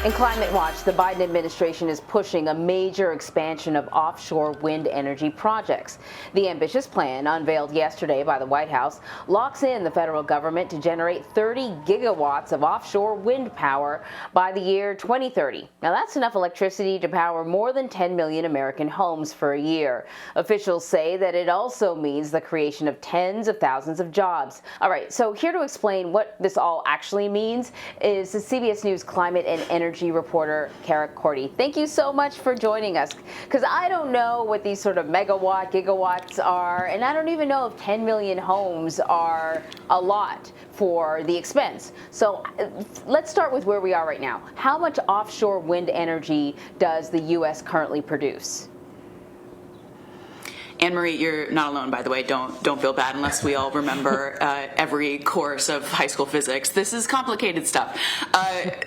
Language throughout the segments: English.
In Climate Watch, the Biden administration is pushing a major expansion of offshore wind energy projects. The ambitious plan, unveiled yesterday by the White House, locks in the federal government to generate 30 gigawatts of offshore wind power by the year 2030. Now, that's enough electricity to power more than 10 million American homes for a year. Officials say that it also means the creation of tens of thousands of jobs. All right, so here to explain what this all actually means is the CBS News climate and energy reporter Cara Korte. Thank you so much for joining us, because I don't know what these sort of gigawatts are, and I don't even know if 10 million homes are a lot for the expense. So let's start with where we are right now. How much offshore wind energy does the U.S. currently produce? Anne-Marie, you're not alone, by the way. Don't feel bad unless we all remember every course of high school physics. This is complicated stuff.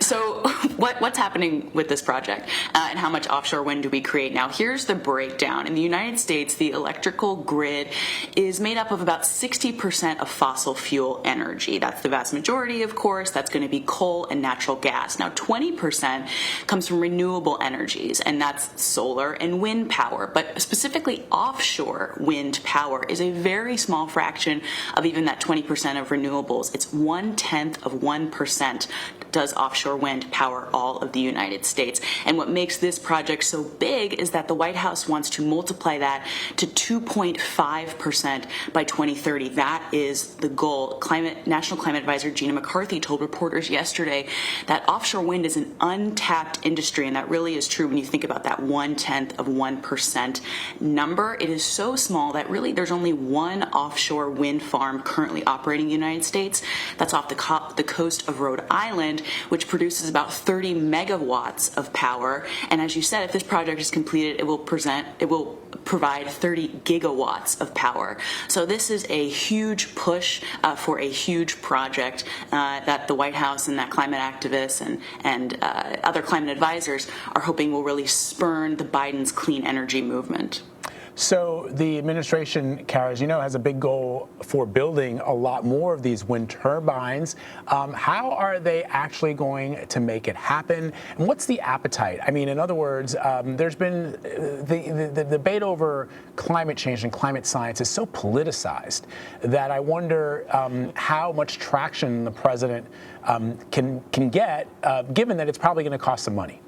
So what's happening with this project and how much offshore wind do we create? Now, here's the breakdown. In the United States, the electrical grid is made up of about 60% of fossil fuel energy. That's the vast majority, of course. That's going to be coal and natural gas. Now, 20% comes from renewable energies, and that's solar and wind power, but specifically offshore wind power is a very small fraction of even that 20% of renewables. It's 0.1% does offshore wind power all of the United States. And what makes this project so big is that the White House wants to multiply that to 2.5% by 2030. That is the goal. National Climate Advisor Gina McCarthy told reporters yesterday that offshore wind is an untapped industry, and that really is true when you think about that 0.1% number. It is so small that really there's only one offshore wind farm currently operating in the United States. That's off the coast of Rhode Island, which produces about 30 megawatts of power. And as you said, if this project is completed, it will provide 30 gigawatts of power. So this is a huge push for a huge project that the White House and that climate activists and other climate advisors are hoping will really spurn the Biden's clean energy movement. So the administration, Cara, as you know, has a big goal for building a lot more of these wind turbines. How are they actually going to make it happen? And what's the appetite? I mean, in other words, there's been the debate over climate change and climate science is so politicized that I wonder how much traction the president can get, given that it's probably going to cost some money.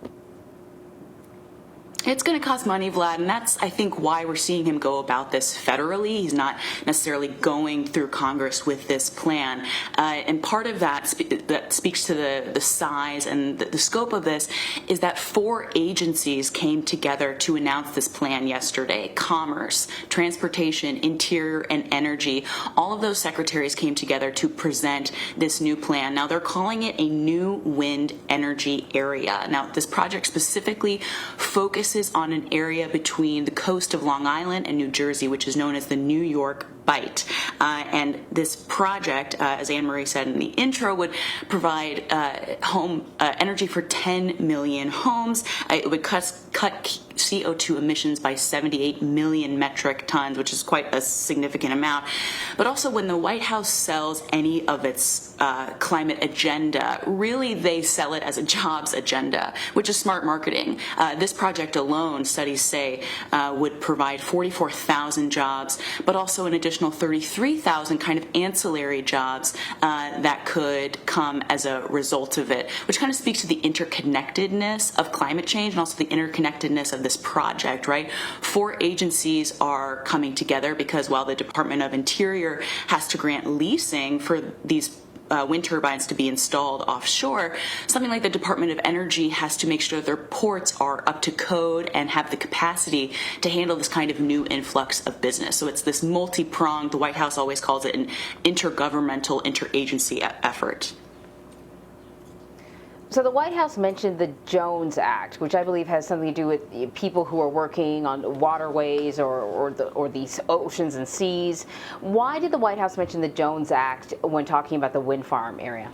It's going to cost money, Vlad, and that's, I think, why we're seeing him go about this federally. He's not necessarily going through Congress with this plan. And part of that speaks to the size and the scope of this is that 4 agencies came together to announce this plan yesterday. Commerce, Transportation, Interior, and Energy. All of those secretaries came together to present this new plan. Now, they're calling it a new wind energy area. Now, this project specifically focuses on an area between the coast of Long Island and New Jersey, which is known as the New York Bight. And this project, as Anne-Marie said in the intro, would provide home energy for 10 million homes. It would cut CO2 emissions by 78 million metric tons, which is quite a significant amount. But also, when the White House sells any of its climate agenda, really they sell it as a jobs agenda, which is smart marketing. This project alone, studies say, would provide 44,000 jobs, but also an additional 33,000 kind of ancillary jobs that could come as a result of it, which kind of speaks to the interconnectedness of climate change and also the interconnectedness of this project, right? 4 agencies are coming together because while the Department of Interior has to grant leasing for these wind turbines to be installed offshore, something like the Department of Energy has to make sure their ports are up to code and have the capacity to handle this kind of new influx of business. So it's this multi-pronged, the White House always calls it an intergovernmental, interagency effort. So the White House mentioned the Jones Act, which I believe has something to do with people who are working on waterways or these oceans and seas. Why did the White House mention the Jones Act when talking about the wind farm area?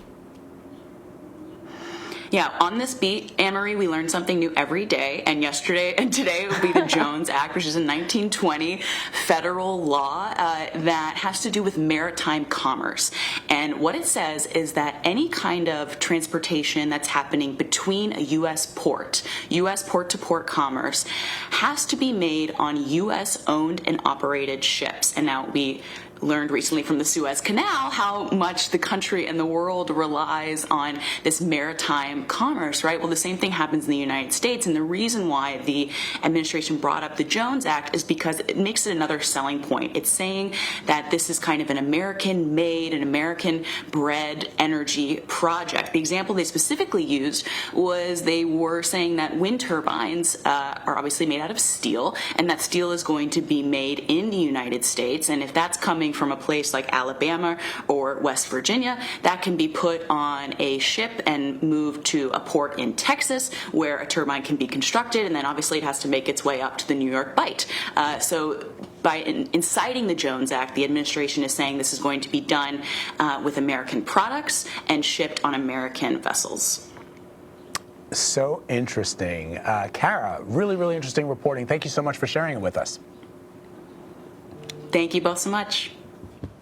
Yeah, on this beat, Anne-Marie, we learn something new every day. And yesterday and today will be the Jones Act, which is a 1920 federal law that has to do with maritime commerce. And what it says is that any kind of transportation that's happening between a U.S. port-to-port commerce, has to be made on U.S. owned and operated ships. And now we learned recently from the Suez Canal how much the country and the world relies on this maritime commerce, right? Well, the same thing happens in the United States, and the reason why the administration brought up the Jones Act is because it makes it another selling point. It's saying that this is kind of an American-made, an American-bred energy project. The example they specifically used was they were saying that wind turbines are obviously made out of steel, and that steel is going to be made in the United States, and if that's coming from a place like Alabama or West Virginia, that can be put on a ship and moved to a port in Texas where a turbine can be constructed, and then obviously it has to make its way up to the New York Bight. So by inciting the Jones Act, the administration is saying this is going to be done with American products and shipped on American vessels. So interesting. Cara, really, really interesting reporting. Thank you so much for sharing it with us. Thank you both so much.